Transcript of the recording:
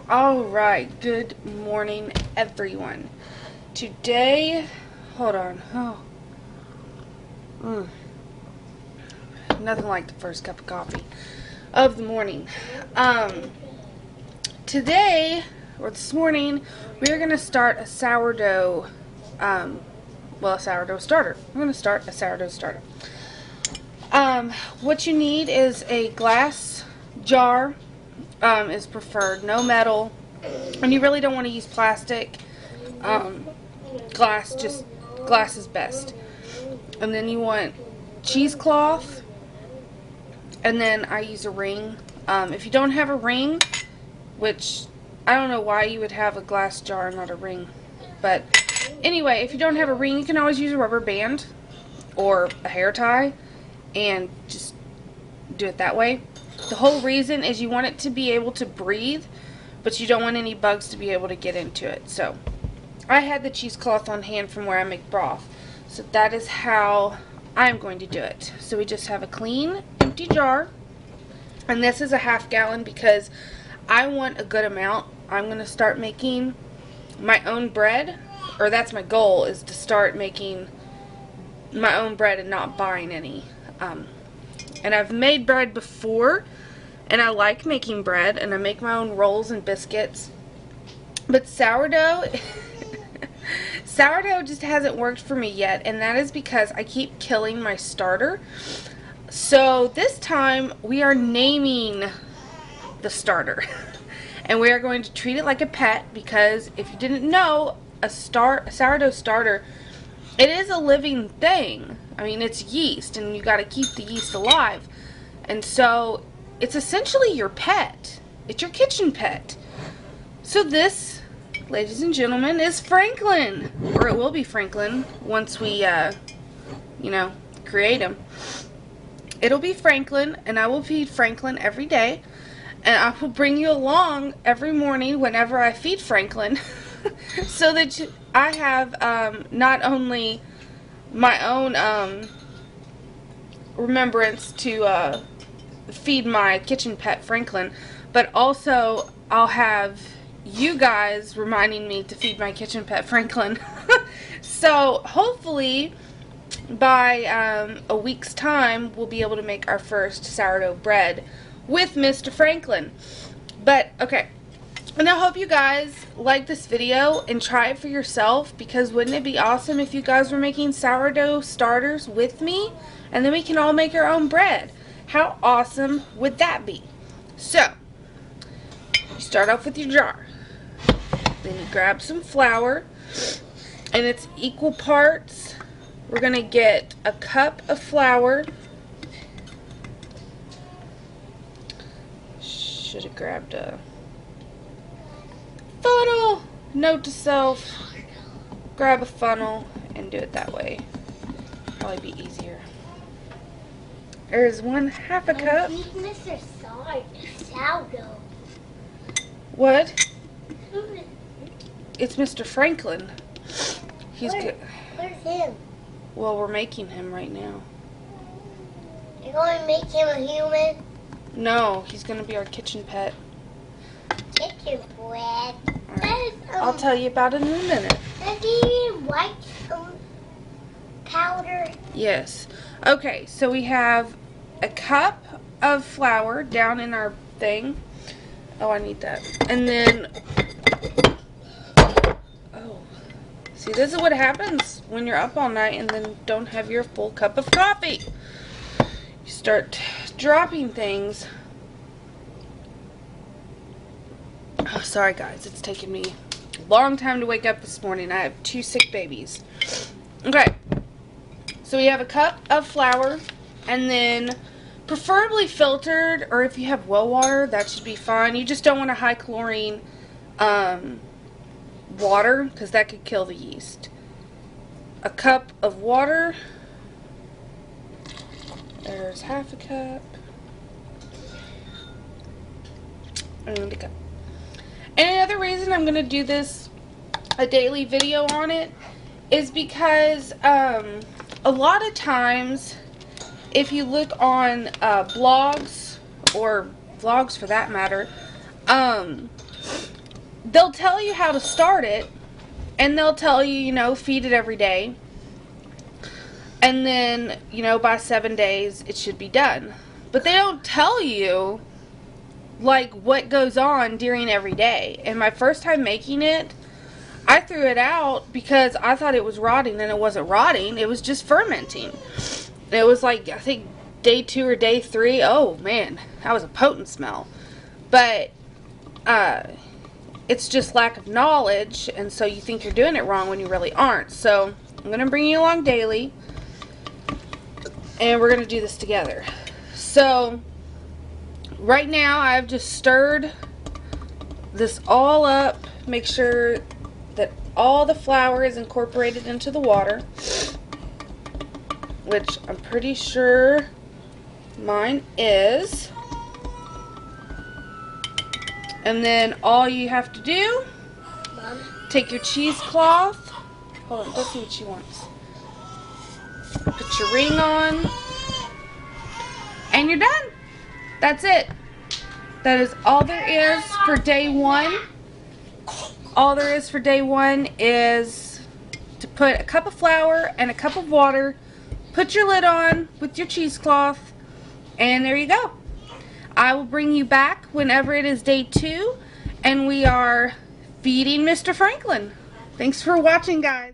Alright, good morning everyone. Today, hold on, nothing like the first cup of coffee of the morning. Today, or this morning, we're going to start a sourdough, a sourdough starter. We're going to start a sourdough starter. What you need is a glass jar, is preferred, no metal, and you really don't want to use plastic. Glass is best. And then you want cheesecloth, and then I use a ring. If you don't have a ring, which I don't know why you would have a glass jar and not a ring, but anyway, if you don't have a ring, you can always use a rubber band or a hair tie and just do it that way. The whole reason is you want it to be able to breathe, but you don't want any bugs to be able to get into it. So I had the cheesecloth on hand from where I make broth, so that is how I'm going to do it. So we just have a clean empty jar, and this is a ½ gallon because I want a good amount. I'm going to start making my own bread, or that's my goal, is to start making my own bread and not buying any. And I've made bread before, and I like making bread, and I make my own rolls and biscuits. But sourdough, sourdough just hasn't worked for me yet, and that is because I keep killing my starter. So this time we are naming the starter, and we are going to treat it like a pet, because if you didn't know, a sourdough starter, it is a living thing. I mean, it's yeast, and you got to keep the yeast alive. And so it's essentially your pet. It's your kitchen pet. So this, ladies and gentlemen, is Franklin. Or it will be Franklin once we, create him. It'll be Franklin, and I will feed Franklin every day. And I will bring you along every morning whenever I feed Franklin. So that I have not only my own remembrance to feed my kitchen pet Franklin, but also I'll have you guys reminding me to feed my kitchen pet Franklin. So hopefully by a week's time we'll be able to make our first sourdough bread with Mr. Franklin. But okay, and I hope you guys like this video and try it for yourself, because wouldn't it be awesome if you guys were making sourdough starters with me, and then we can all make our own bread? How awesome would that be? So, you start off with your jar. Then you grab some flour, and it's equal parts. We're going to get a cup of flour. Should have grabbed a funnel. Note to self, grab a funnel and do it that way. Probably be easier. There's ½ a cup. Mr. Sourdough. What? It's Mr. Franklin. He's good. Where's him? Well, we're making him right now. You're going to make him a human? No, he's going to be our kitchen pet. Kitchen bread. Right. I'll tell you about it in a minute. Does he white powder? Yes. Okay, so we have a cup of flour down in our thing. Oh, I need that. And then, oh, see, this is what happens when you're up all night and then don't have your full cup of coffee. You start dropping things. Oh, sorry guys, it's taken me a long time to wake up this morning. I have 2 sick babies. Okay, so we have a cup of flour, and then preferably filtered, or if you have well water, that should be fine. You just don't want a high chlorine water, because that could kill the yeast. A cup of water. There's ½ a cup. And a cup. And another reason I'm going to do this, a daily video on it, is because a lot of times, if you look on blogs, or vlogs for that matter, they'll tell you how to start it, and they'll tell you, you know, feed it every day. And then, you know, by 7 days, it should be done. But they don't tell you, like, what goes on during every day. And my first time making it, I threw it out because I thought it was rotting, and it wasn't rotting. It was just fermenting. It was like, I think, day 2 or day 3. Oh, man, that was a potent smell. But, it's just lack of knowledge, and so you think you're doing it wrong when you really aren't. So, I'm going to bring you along daily, and we're going to do this together. So, right now, I've just stirred this all up. Make sure that all the flour is incorporated into the water, which I'm pretty sure mine is. And then all you have to do, Mom. take your cheesecloth. Hold on, let's see what she wants. Put your ring on, and you're done. That's it. That is all there is for day 1. All there is for day 1 is to put a cup of flour and a cup of water, put your lid on with your cheesecloth, and there you go. I will bring you back whenever it is day 2, and we are feeding Mr. Franklin. Thanks for watching, guys.